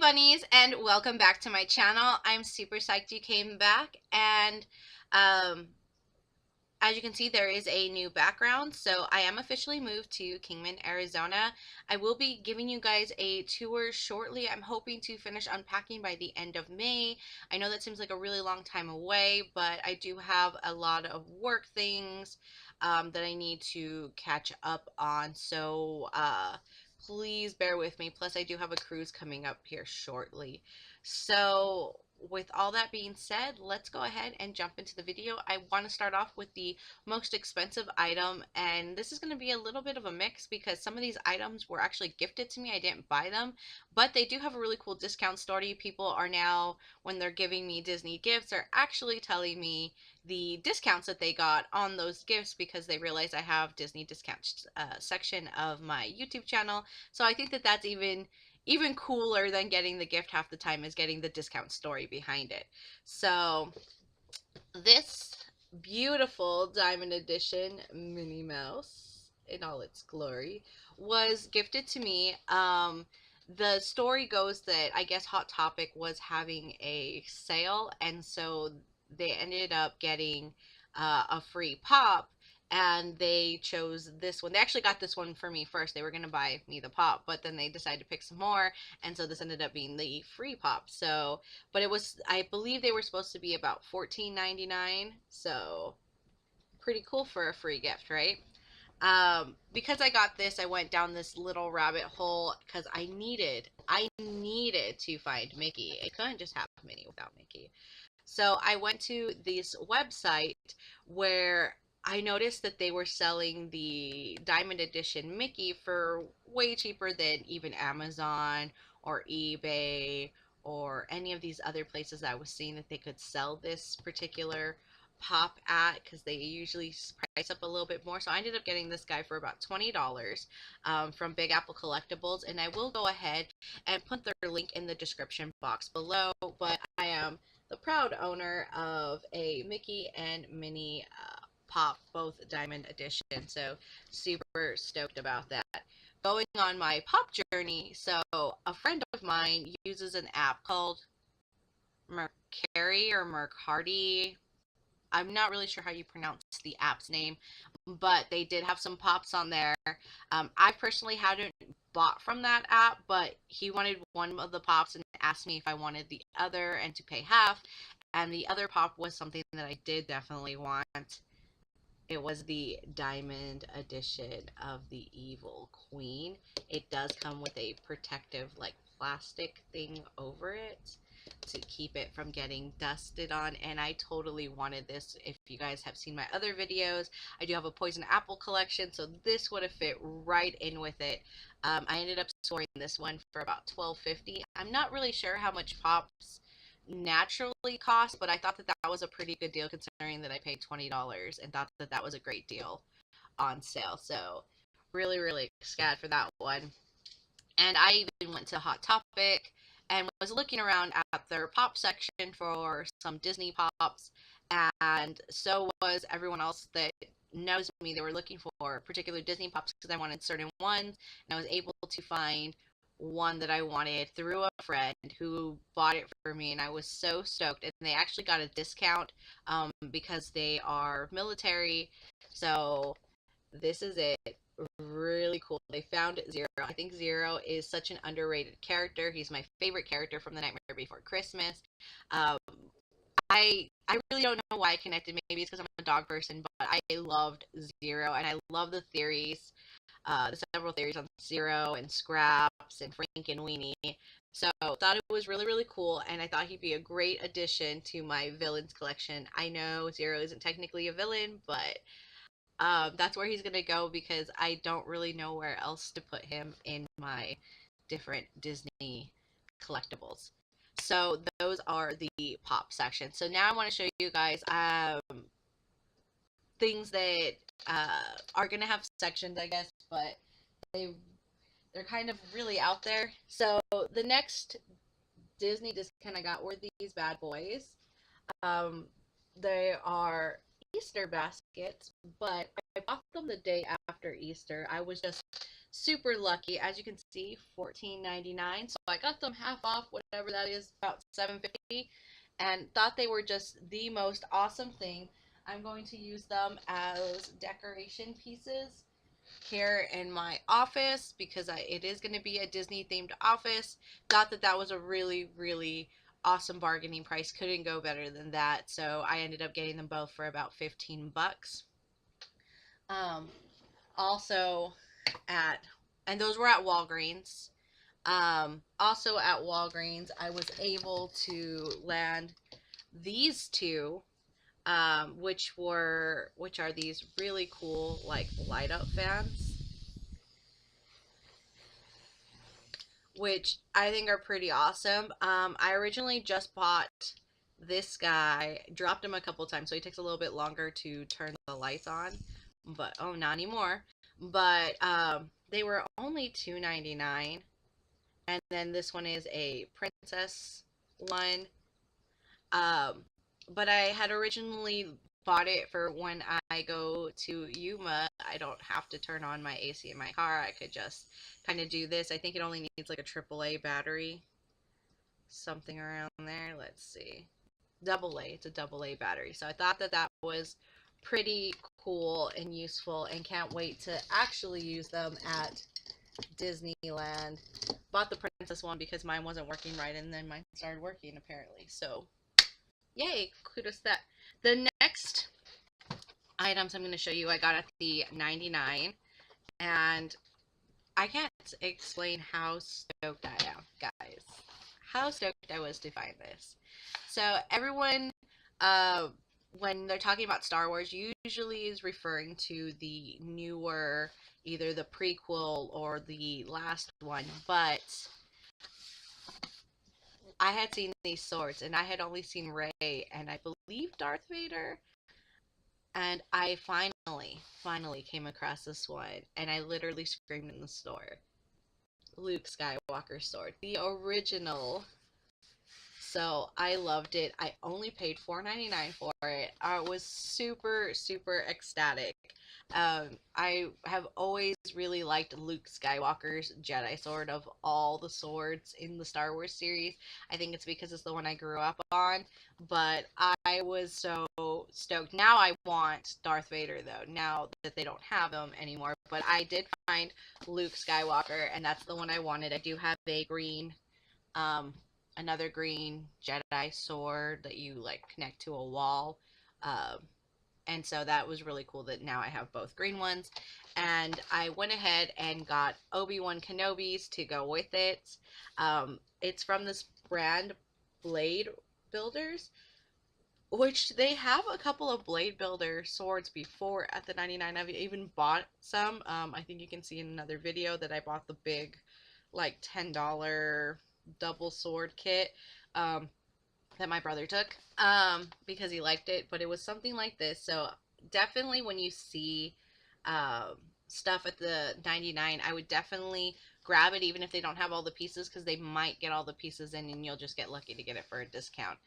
bunnies, and welcome back to my channel. I'm super psyched you came back, and um, as you can see, there is a new background. So I am officially moved to Kingman, Arizona. I will be giving you guys a tour shortly. I'm hoping to finish unpacking by the end of May. I know that seems like a really long time away, but I do have a lot of work things that I need to catch up on. So please bear with me. Plus, I do have a cruise coming up here shortly. So with all that being said, let's go ahead and jump into the video. I want to start off with the most expensive item, and this is going to be a little bit of a mix because some of these items were actually gifted to me. I didn't buy them, but they do have a really cool discount story. People are now, when they're giving me Disney gifts, are actually telling me the discounts that they got on those gifts because they realize I have Disney discount section of my YouTube channel. So I think that that's even cooler than getting the gift half the time is getting the discount story behind it. So this beautiful diamond edition Minnie Mouse in all its glory was gifted to me. The story goes that I guess Hot Topic was having a sale, and so they ended up getting a free pop, and they chose this one. They actually got this one for me first. They were going to buy me the pop, but then they decided to pick some more, and so this ended up being the free pop. So, but it was, I believe they were supposed to be about $14.99, so pretty cool for a free gift, right? Because I got this, I went down this little rabbit hole because I needed to find Mickey. I couldn't just have Minnie without Mickey. So I went to this website where I noticed that they were selling the Diamond Edition Mickey for way cheaper than even Amazon or eBay or any of these other places I was seeing that they could sell this particular pop at, because they usually price up a little bit more. So I ended up getting this guy for about $20 from Big Apple Collectibles, and I will go ahead and put their link in the description box below. But I am the proud owner of a Mickey and Minnie pop, both Diamond Edition. So super stoked about that. Going on my pop journey, so a friend of mine uses an app called Mercari or Mercardi. I'm not really sure how you pronounce the app's name, but they did have some pops on there. I personally hadn't bought from that app, but he wanted one of the pops and asked me if I wanted the other and to pay half. And the other pop was something that I did definitely want. It was the Diamond edition of the Evil Queen. It does come with a protective, like, plastic thing over it to keep it from getting dusted on, and I totally wanted this. If you guys have seen my other videos, I do have a poison apple collection, so this would have fit right in with it. I ended up scoring this one for about $12.50. I'm not really sure how much pops naturally cost, but I thought that that was a pretty good deal considering that I paid $20 and thought that that was a great deal on sale. So really, really ecstatic for that one. And I even went to Hot Topic and was looking around at their pop section for some Disney pops, and so was everyone else that knows me. They were looking for particular Disney pops because I wanted certain ones, and I was able to find one that I wanted through a friend who bought it for me, and I was so stoked. And they actually got a discount because they are military. So this is it. Really cool. They found Zero. I think Zero is such an underrated character. He's my favorite character from The Nightmare Before Christmas. Um, I really don't know why I connected. Maybe it's because I'm a dog person, but I loved Zero, and I love the theories, the several theories on Zero and Scraps and Frank and Weenie. So thought it was really, really cool, and I thought he'd be a great addition to my villains collection. I know Zero isn't technically a villain, but that's where he's gonna go because I don't really know where else to put him in my different Disney collectibles. So those are the pop section. So now I want to show you guys things that are gonna have sections, I guess, but they're kind of really out there. So the next Disney discount I got were these bad boys. Um, they are Easter baskets, but I bought them the day after Easter. I was just super lucky. As you can see, $14.99. So I got them half off, whatever that is, about $7.50, and thought they were just the most awesome thing. I'm going to use them as decoration pieces here in my office because it is going to be a Disney themed office. Thought that that was a really, really awesome bargaining price. Couldn't go better than that. So I ended up getting them both for about 15 bucks. Um, also at, and those were at Walgreens. Also at Walgreens, I was able to land these two, which are these really cool like light up fans, which I think are pretty awesome. I originally just bought this guy, dropped him a couple times, so he takes a little bit longer to turn the lights on. But oh, not anymore. But they were only $2.99, and then this one is a princess one. Um, but I had originally bought it for when I go to Yuma. I don't have to turn on my AC in my car. I could just kind of do this. I think it only needs like a AAA battery, something around there. Let's see. Double A. It's a double A battery. So I thought that that was pretty cool and useful, and can't wait to actually use them at Disneyland. Bought the princess one because mine wasn't working right, and then mine started working apparently. So yay, kudos to that. The next items I'm going to show you I got at the 99, and I can't explain how stoked I am, guys. How stoked I was to find this. So everyone, uh, when they're talking about Star Wars, usually is referring to the newer, either the prequel or the last one, but I had seen these swords, and I had only seen Rey and I believe Darth Vader. And I finally came across this one, and I literally screamed in the store. Luke Skywalker's sword, the original. So I loved it. I only paid $4.99 for it. I was super, super ecstatic. I have always really liked Luke Skywalker's Jedi sword of all the swords in the Star Wars series. I think it's because it's the one I grew up on. But I was so stoked. Now I want Darth Vader, though, now that they don't have him anymore. But I did find Luke Skywalker, and that's the one I wanted. I do have a green, um, another green Jedi sword that you like connect to a wall. Um, and so that was really cool that now I have both green ones. And I went ahead and got Obi-Wan Kenobi's to go with it. It's from this brand, Blade Builders, which they have a couple of Blade Builder swords before at the 99. I've even bought some. I think you can see in another video that I bought the big, like, $10 double sword kit. That my brother took, because he liked it, but it was something like this. So definitely when you see um, stuff at the 99, I would definitely grab it even if they don't have all the pieces, because they might get all the pieces in and you'll just get lucky to get it for a discount.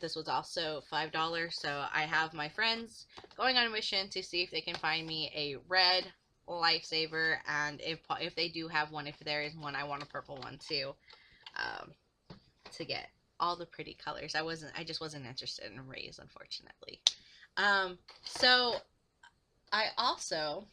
This was also $5, so I have my friends going on a mission to see if they can find me a red lifesaver, and if they do have one, if there is one, I want a purple one too, um, to get all the pretty colors. I just wasn't interested in Ray's, unfortunately. So I also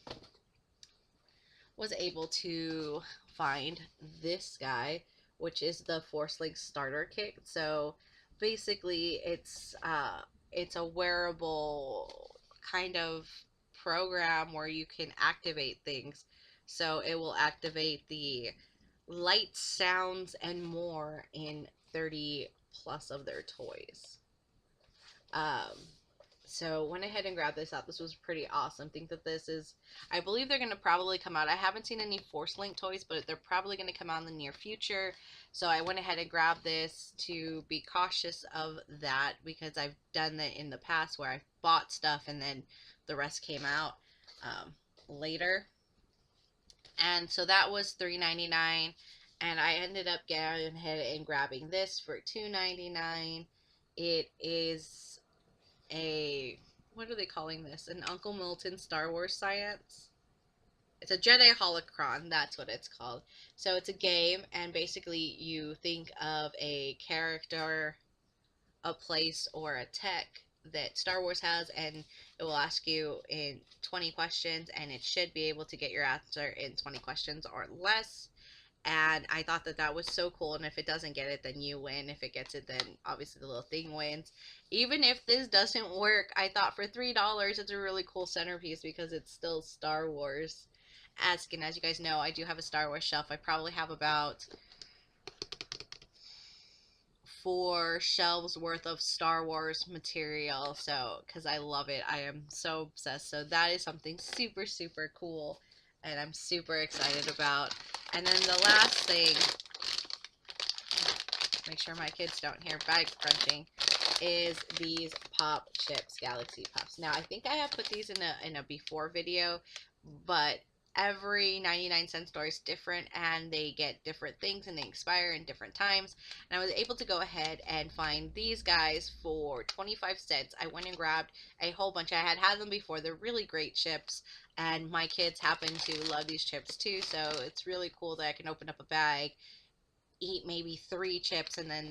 was able to find this guy, which is the Force Link starter kit. So basically it's a wearable kind of program where you can activate things. So it will activate the lights, sounds, and more in 30 plus of their toys. Um, so went ahead and grabbed this up. This was pretty awesome. Think that this is, I believe they're going to probably come out. I haven't seen any Force Link toys, but they're probably going to come out in the near future. So I went ahead and grabbed this to be cautious of that, because I've done that in the past where I've bought stuff and then the rest came out later. And so that was $3.99, and I ended up going ahead and grabbing this for $2.99. It is a, what are they calling this? An Uncle Milton Star Wars Science. It's a Jedi Holocron. That's what it's called. So it's a game, and basically you think of a character, a place, or a tech that Star Wars has, and it will ask you in 20 questions, and it should be able to get your answer in 20 questions or less. And I thought that that was so cool. And if it doesn't get it, then you win. If it gets it, then obviously the little thing wins. Even if this doesn't work, I thought for $3, it's a really cool centerpiece because it's still Star Wars esque. And as you guys know, I do have a Star Wars shelf. I probably have about 4 shelves worth of Star Wars material. So, because I love it, I am so obsessed. So, that is something super, super cool. And I'm super excited about. And then the last thing, make sure my kids don't hear bag crunching, is these Pop Chips Galaxy Pops. Now, I think I have put these in a before video, but every 99-cent store is different, and they get different things, and they expire in different times. And I was able to go ahead and find these guys for 25 cents. I went and grabbed a whole bunch. I had them before. They're really great chips, and my kids happen to love these chips too, so it's really cool that I can open up a bag, eat maybe 3 chips, and then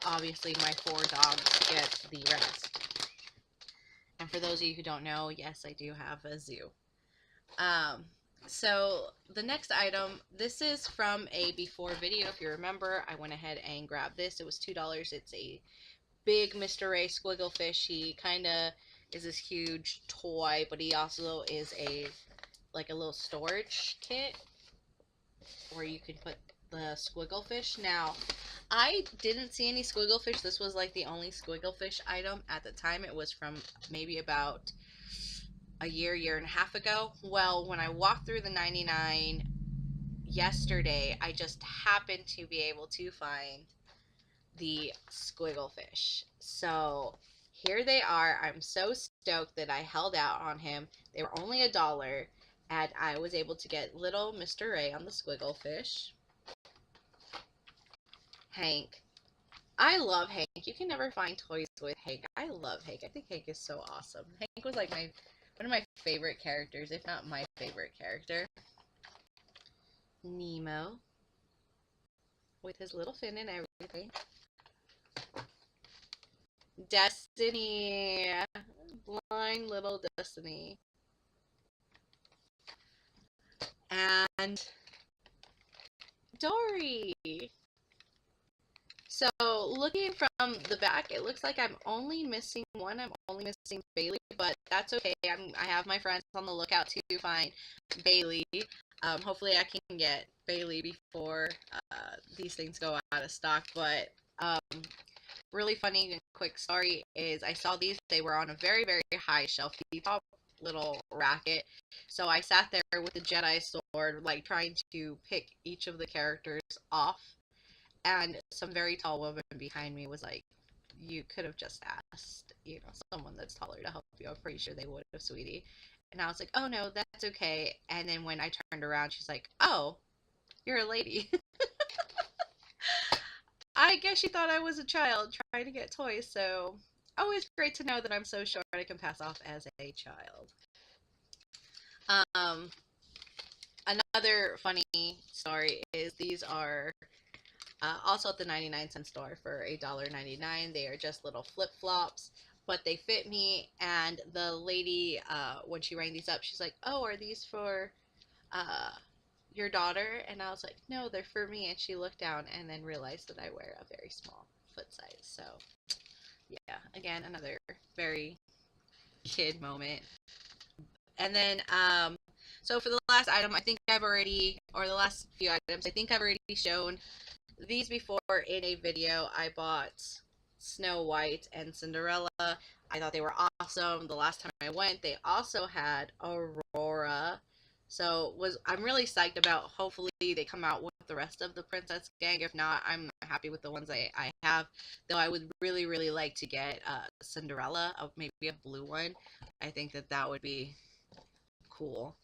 obviously my 4 dogs get the rest. And for those of you who don't know, yes, I do have a zoo. So the next item, this is from a before video. If you remember, I went ahead and grabbed this. It was $2. It's a big Mr. Ray squiggle fish. He kind of is this huge toy, but he also is like a little storage kit where you can put the squiggle fish. Now, I didn't see any squiggle fish. This was like the only squiggle fish item at the time. It was from maybe about a year and a half ago. Well, when I walked through the 99 yesterday, I just happened to be able to find the squiggle fish. So here they are. I'm so stoked that I held out on him. They were only $1, and I was able to get little Mr. Ray on the squiggle fish. Hank. I love Hank. You can never find toys with Hank. I love Hank. I think Hank is so awesome. Hank was like one of my favorite characters, if not my favorite character. Nemo, with his little fin and everything. Destiny. Blind little Destiny. And Dory. So, looking from the back, it looks like I'm only missing one. I'm only missing Bailey, but that's okay. I have my friends on the lookout to find Bailey. Hopefully I can get Bailey before these things go out of stock. But really funny and quick story is I saw these. They were on a very, very high shelf, the top little racket. So I sat there with the Jedi sword, like trying to pick each of the characters off. And some very tall woman behind me was like, you could have just asked, someone that's taller to help you. I'm pretty sure they would have, sweetie. And I was like, oh no, that's okay. And then when I turned around, she's like, oh, you're a lady. I guess she thought I was a child trying to get toys, so always great to know that I'm so short I can pass off as a child. Another funny story is these are also at the 99-cent store for $1.99. They are just little flip-flops, but they fit me. And the lady, when she rang these up, she's like, oh, are these for your daughter? And I was like, no, they're for me. And she looked down and then realized that I wear a very small foot size. So yeah, again, another very kid moment. And then so for the last item, I think I've already, or the last few items, I think I've already shown these before in a video. I bought Snow White and Cinderella. I thought they were awesome. The last time I went, they also had Aurora. So I'm really psyched about, hopefully they come out with the rest of the Princess gang. If not, I'm happy with the ones I have. Though I would really, really like to get Cinderella, maybe a blue one. I think that would be cool.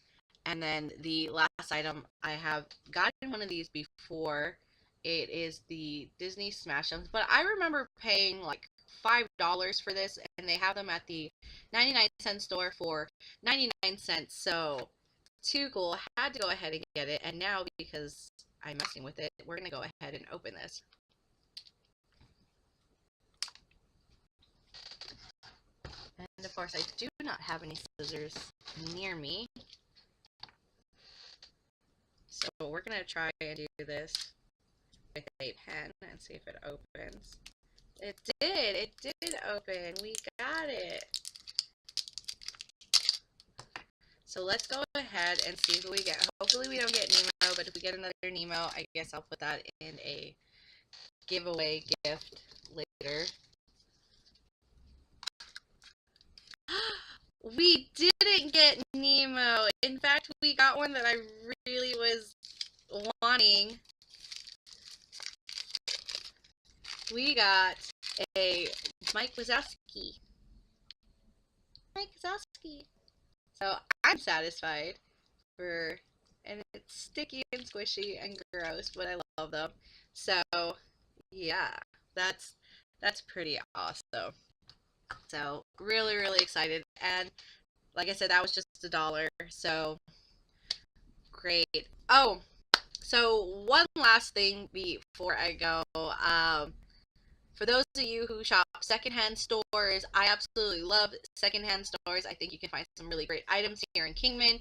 And then the last item, I have gotten one of these before. It is the Disney Smash Items, but I remember paying like $5 for this, and they have them at the 99-cent store for 99 cents. So too cool. Had to go ahead and get it. And now, because I'm messing with it, we're going to go ahead and open this. And of course, I do not have any scissors near me. So we're going to try and do this with a pen and see if it opens. It did! It did open! We got it! So let's go ahead and see who we get. Hopefully we don't get Nemo, but if we get another Nemo, I guess I'll put that in a giveaway gift later. We didn't get Nemo! In fact, we got one that I really was wanting. We got a Mike Wazowski. Mike Wazowski. So I'm satisfied and it's sticky and squishy and gross, but I love them. So yeah, that's pretty awesome. So really, really excited. And like I said, that was just $1. So great. Oh, so one last thing before I go. For those of you who shop secondhand stores, I absolutely love secondhand stores. I think you can find some really great items here in Kingman,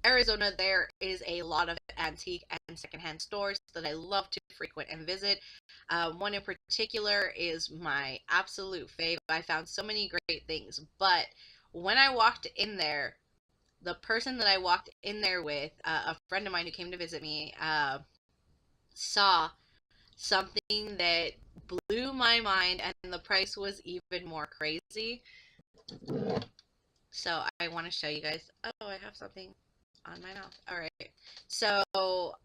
Arizona. There is a lot of antique and secondhand stores that I love to frequent and visit. One in particular is my absolute fave. I found so many great things, but when I walked in there, the person that I walked in there with, a friend of mine who came to visit me, saw something that blew my mind, and the price was even more crazy. So I want to show you guys. Oh, I have something on my mouth. All right. So for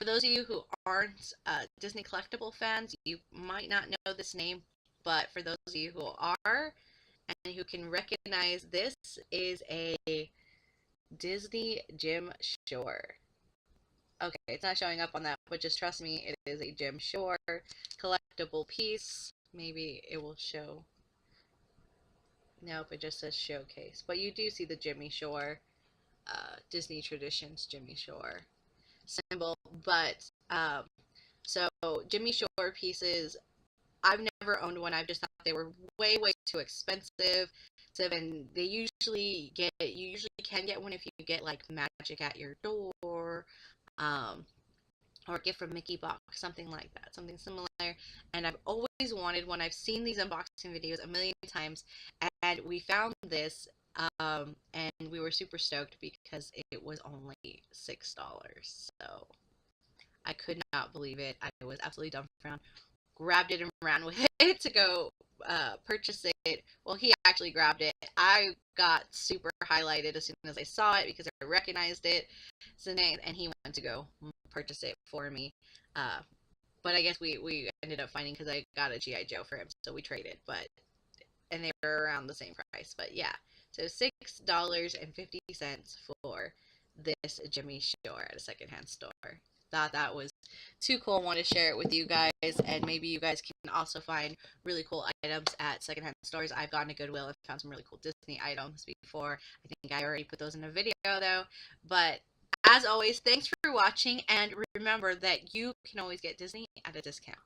those of you who aren't Disney collectible fans, you might not know this name, but for those of you who are and who can recognize, this is a Disney Jim Shore. Okay, it's not showing up on that, but just trust me, it is a Jim Shore collectible piece. Maybe it will show. Nope, it just says showcase. But you do see the Jimmy Shore, Disney Traditions Jimmy Shore symbol. But, so Jimmy Shore pieces, I've never owned one. I've just thought they were way, way too expensive. And you usually can get one if you get like Magic at Your Door, or a gift from Mickey box, something like that, something similar. And I've always wanted one. I've seen these unboxing videos a million times, and we found this, and we were super stoked because it was only $6. So I could not believe it. I was absolutely dumbfounded. Grabbed it and ran with it to go purchase it. Well, he actually grabbed it. I got super highlighted as soon as I saw it because I recognized it. And he went to go purchase it for me. But I guess we ended up finding, because I got a G.I. Joe for him, so we traded. And they were around the same price. But yeah, so $6.50 for this Jimmy Shore at a secondhand store. Thought that was too cool. Want to share it with you guys, and maybe you guys can also find really cool items at secondhand stores. I've gone to Goodwill and found some really cool Disney items before. I think I already put those in a video though. But as always, thanks for watching, and remember that you can always get Disney at a discount.